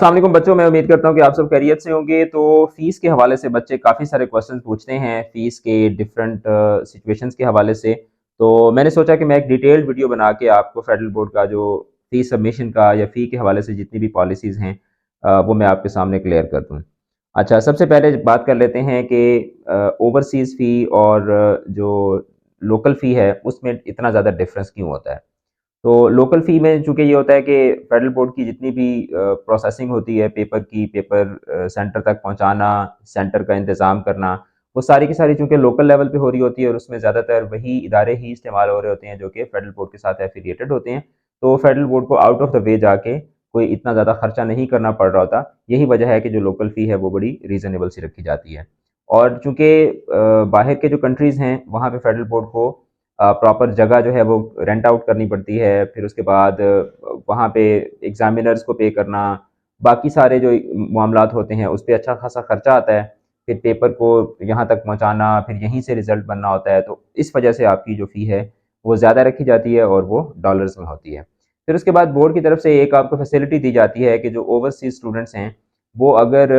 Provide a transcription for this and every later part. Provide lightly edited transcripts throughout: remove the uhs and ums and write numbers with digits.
अस्सलाम वालेकुम बच्चों, मैं उम्मीद करता हूँ कि आप सब खैरियत से होंगे। तो फ़ीस के हवाले से बच्चे काफ़ी सारे क्वेश्चन पूछते हैं, फ़ीस के डिफरेंट सिचुएशंस के हवाले से। तो मैंने सोचा कि मैं एक डिटेल्ड वीडियो बना के आपको फेडरल बोर्ड का जो फ़ी सबमिशन का या फ़ी के हवाले से जितनी भी पॉलिसीज़ हैं वो मैं आपके सामने क्लियर कर दूँ। अच्छा, सबसे पहले बात कर लेते हैं कि ओवरसीज़ फ़ी और जो लोकल फ़ी है, उसमें इतना ज़्यादा डिफरेंस क्यों होता है? तो लोकल फ़ी में चूँकि ये होता है कि फेडरल बोर्ड की जितनी भी प्रोसेसिंग होती है पेपर सेंटर तक पहुँचाना, सेंटर का इंतज़ाम करना, वो सारी की सारी चूँकि लोकल लेवल पे हो रही होती है और उसमें ज़्यादातर वही इदारे ही इस्तेमाल हो रहे होते हैं जो कि फेडरल बोर्ड के साथ एफ़िलिएटेड होते हैं। तो फेडरल बोर्ड को आउट ऑफ द वे जाके कोई इतना ज़्यादा खर्चा नहीं करना पड़ रहा होता। यही वजह है कि जो लोकल फ़ी है वो बड़ी रीज़नेबल सी रखी जाती है। और चूँकि बाहर के जो कंट्रीज़ हैं, वहाँ पे फेडरल बोर्ड को प्रॉपर जगह जो है वो रेंट आउट करनी पड़ती है, फिर उसके बाद वहाँ पे एग्ज़ामिनर्स को पे करना, बाकी सारे जो मामलात होते हैं उस पे अच्छा खासा खर्चा आता है। फिर पेपर को यहाँ तक पहुँचाना, फिर यहीं से रिज़ल्ट बनना होता है, तो इस वजह से आपकी जो फ़ी है, वो ज़्यादा रखी जाती है और वो डॉलर्स में होती है। फिर उसके बाद बोर्ड की तरफ से एक आपको फैसिलिटी दी जाती है कि जो ओवरसीज़ स्टूडेंट्स हैं, वो अगर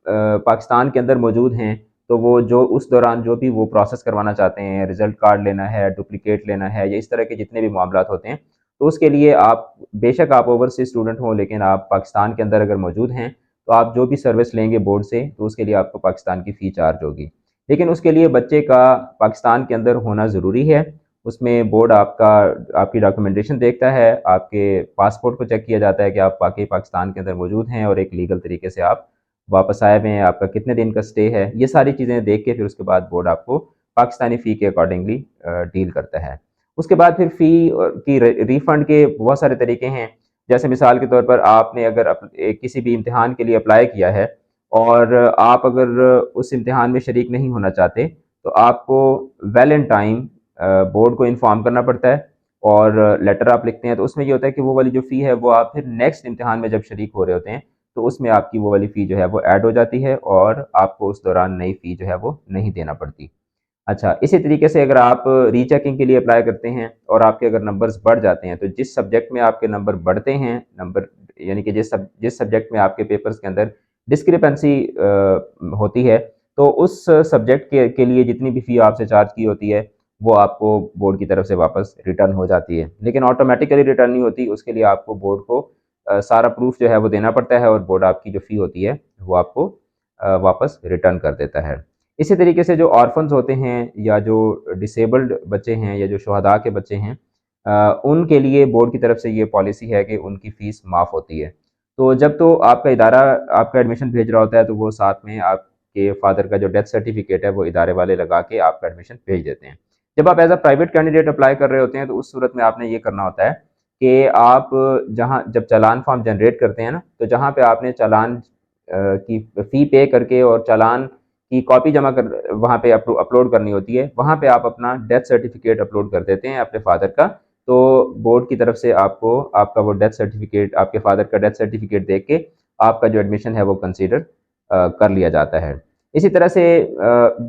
पाकिस्तान के अंदर मौजूद हैं, तो वो जो उस दौरान जो भी वो प्रोसेस करवाना चाहते हैं, रिज़ल्ट कार्ड लेना है, डुप्लिकेट लेना है या इस तरह के जितने भी मामलात होते हैं, तो उसके लिए आप बेशक आप ओवरसीज़ स्टूडेंट हों, लेकिन आप पाकिस्तान के अंदर अगर मौजूद हैं, तो आप जो भी सर्विस लेंगे बोर्ड से, तो उसके लिए आपको पाकिस्तान की फ़ी चार्ज होगी। लेकिन उसके लिए बच्चे का पाकिस्तान के अंदर होना ज़रूरी है। उसमें बोर्ड आपकी डॉक्यूमेंटेशन देखता है, आपके पासपोर्ट को चेक किया जाता है कि आप वाक़ई पाकिस्तान के अंदर मौजूद हैं और एक लीगल तरीके से आप वापस आए हुए हैं, आपका कितने दिन का स्टे है, ये सारी चीज़ें देख के फिर उसके बाद बोर्ड आपको पाकिस्तानी फ़ी के अकॉर्डिंगली डील करता है। उसके बाद फिर फ़ी की रिफ़ंड के बहुत सारे तरीके हैं। जैसे मिसाल के तौर पर आपने अगर किसी भी इम्तिहान के लिए अप्लाई किया है और आप अगर उस इम्तिहान में शरीक नहीं होना चाहते, तो आपको वेल इन टाइम बोर्ड को इन्फॉर्म करना पड़ता है और लेटर आप लिखते हैं, तो उसमें ये होता है कि वो वाली जो फ़ी है वो आप फिर नेक्स्ट इम्तिहान में जब शरीक हो रहे होते हैं, तो उसमें आपकी वो वाली फ़ी जो है वो ऐड हो जाती है और आपको उस दौरान नई फ़ी जो है वो नहीं देना पड़ती। अच्छा, इसी तरीके से अगर आप रीचेकिंग के लिए अप्लाई करते हैं और आपके अगर नंबर्स बढ़ जाते हैं, तो जिस सब्जेक्ट में आपके नंबर बढ़ते हैं, नंबर यानी कि जिस सब्जेक्ट में आपके पेपर्स के अंदर डिस्क्रिपेंसी होती है, तो उस सब्जेक्ट के लिए जितनी भी फ़ी आपसे चार्ज की होती है, वो आपको बोर्ड की तरफ से वापस रिटर्न हो जाती है। लेकिन ऑटोमैटिकली रिटर्न नहीं होती, उसके लिए आपको बोर्ड को सारा प्रूफ़ जो है वो देना पड़ता है और बोर्ड आपकी जो फ़ी होती है, वो आपको वापस रिटर्न कर देता है। इसी तरीके से जो ऑर्फन्स होते हैं या जो डिसेबल्ड बच्चे हैं या जो शुहदा के बच्चे हैं, उनके लिए बोर्ड की तरफ से ये पॉलिसी है कि उनकी फ़ीस माफ़ होती है। तो जब तो आपका इदारा आपका एडमिशन भेज रहा होता है, तो वो साथ में आपके फ़ादर का जो डेथ सर्टिफ़िकेट है वो इदारे वाले लगा के आपका एडमिशन भेज देते हैं। जब आप as a private candidate apply कर रहे होते हैं, तो उस सूरत में आपने ये करना होता है कि आप जहाँ जब चालान फ़ॉर्म जनरेट करते हैं ना, तो जहाँ पे आपने चालान की फ़ी पे करके और चालान की कॉपी जमा कर वहाँ पे अपलोड करनी होती है, वहाँ पे आप अपना डेथ सर्टिफ़िकेट अपलोड कर देते हैं अपने फ़ादर का, तो बोर्ड की तरफ से आपको आपका वो डेथ सर्टिफ़िकेट आपके फ़ादर का डेथ सर्टिफ़िकेट देख के आपका जो एडमिशन है वो कंसीडर कर लिया जाता है। इसी तरह से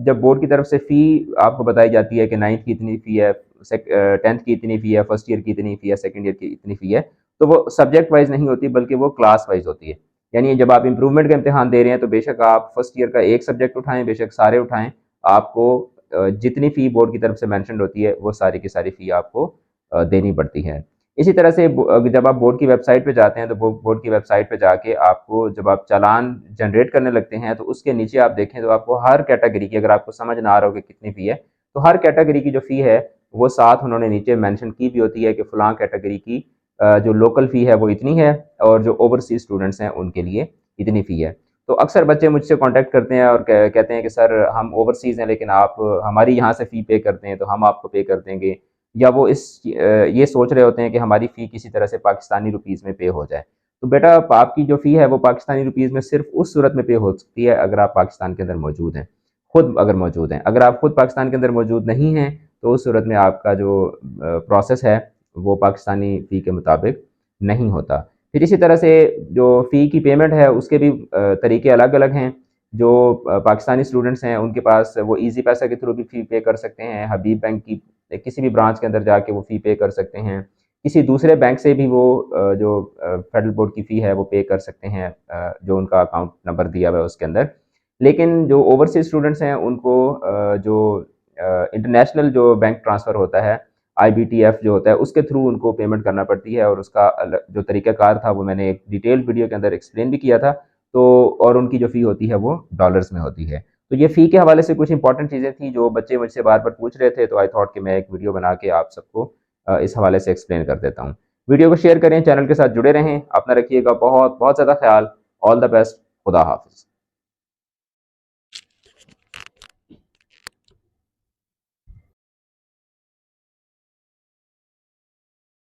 जब बोर्ड की तरफ से फ़ी आपको बताई जाती है कि 9th की इतनी फ़ी है, 10th की इतनी फ़ी है, फर्स्ट ईयर की इतनी फ़ी है, सेकंड ईयर की इतनी फ़ी है, तो वो सब्जेक्ट वाइज़ नहीं होती बल्कि वो क्लास वाइज़ होती है। यानी जब आप इम्प्रूवमेंट का इम्तिहान दे रहे हैं, तो बेशक आप फर्स्ट ईयर का एक सब्जेक्ट उठाएँ, बेशक सारे उठाएँ, आपको जितनी फ़ी बोर्ड की तरफ से मेंशन्ड होती है, वो सारी की सारी फ़ी आपको देनी पड़ती है। इसी तरह से जब आप बोर्ड की वेबसाइट पे जाते हैं, तो बोर्ड की वेबसाइट पे जाके आपको जब आप चालान जनरेट करने लगते हैं, तो उसके नीचे आप देखें तो आपको हर कैटेगरी की, अगर आपको समझ ना आ रहा हो कि कितनी फ़ी है, तो हर कैटेगरी की जो फ़ी है, वो साथ उन्होंने नीचे मेंशन की भी होती है कि फलाँ कैटेगरी की जो लोकल फ़ी है वो इतनी है और जो ओवरसीज़ स्टूडेंट्स हैं उनके लिए इतनी फ़ी है। तो अक्सर बच्चे मुझसे कॉन्टैक्ट करते हैं और कहते हैं कि सर हम ओवरसीज़ हैं, लेकिन आप हमारी यहाँ से फ़ी पे करते हैं तो हम आपको पे कर देंगे, या वो ये सोच रहे होते हैं कि हमारी फ़ी किसी तरह से पाकिस्तानी रुपीज़ में पे हो जाए। तो बेटा आपकी जो फ़ी है वो पाकिस्तानी रुपीज़ में सिर्फ़ उस सूरत में पे हो सकती है अगर आप पाकिस्तान के अंदर मौजूद हैं, खुद अगर मौजूद हैं। अगर आप खुद पाकिस्तान के अंदर मौजूद नहीं हैं, तो उस सूरत में आपका जो प्रोसेस है वो पाकिस्तानी फ़ी के मुताबिक नहीं होता। फिर इसी तरह से जो फ़ी की पेमेंट है उसके भी तरीके अलग-अलग हैं। जो पाकिस्तानी स्टूडेंट्स हैं उनके पास वो ईज़ी पैसा के थ्रू भी फ़ी पे कर सकते हैं, हबीब बैंक की किसी भी ब्रांच के अंदर जाके वो फ़ी पे कर सकते हैं, किसी दूसरे बैंक से भी वो जो फेडरल बोर्ड की फ़ी है वो पे कर सकते हैं, जो उनका अकाउंट नंबर दिया हुआ है उसके अंदर। लेकिन जो ओवरसीज़ स्टूडेंट्स हैं उनको जो इंटरनेशनल जो बैंक ट्रांसफ़र होता है, आईबीटीएफ जो होता है, उसके थ्रू उनको पेमेंट करना पड़ती है, और उसका जो तरीक़ाकार था वो मैंने एक डिटेल्ड वीडियो के अंदर एक्सप्लेन भी किया था। तो और उनकी जो फ़ी होती है वो डॉलर्स में होती है। तो ये फ़ी के हवाले से कुछ इंपॉर्टेंट चीज़ें थी जो बच्चे मुझसे बार-बार पूछ रहे थे, तो आई थॉट कि मैं एक वीडियो बना के आप सबको इस हवाले से एक्सप्लेन कर देता हूँ। वीडियो को शेयर करें, चैनल के साथ जुड़े रहें, अपना रखिएगा बहुत बहुत ज़्यादा ख़्याल। All the best. खुदा हाफ़िज़।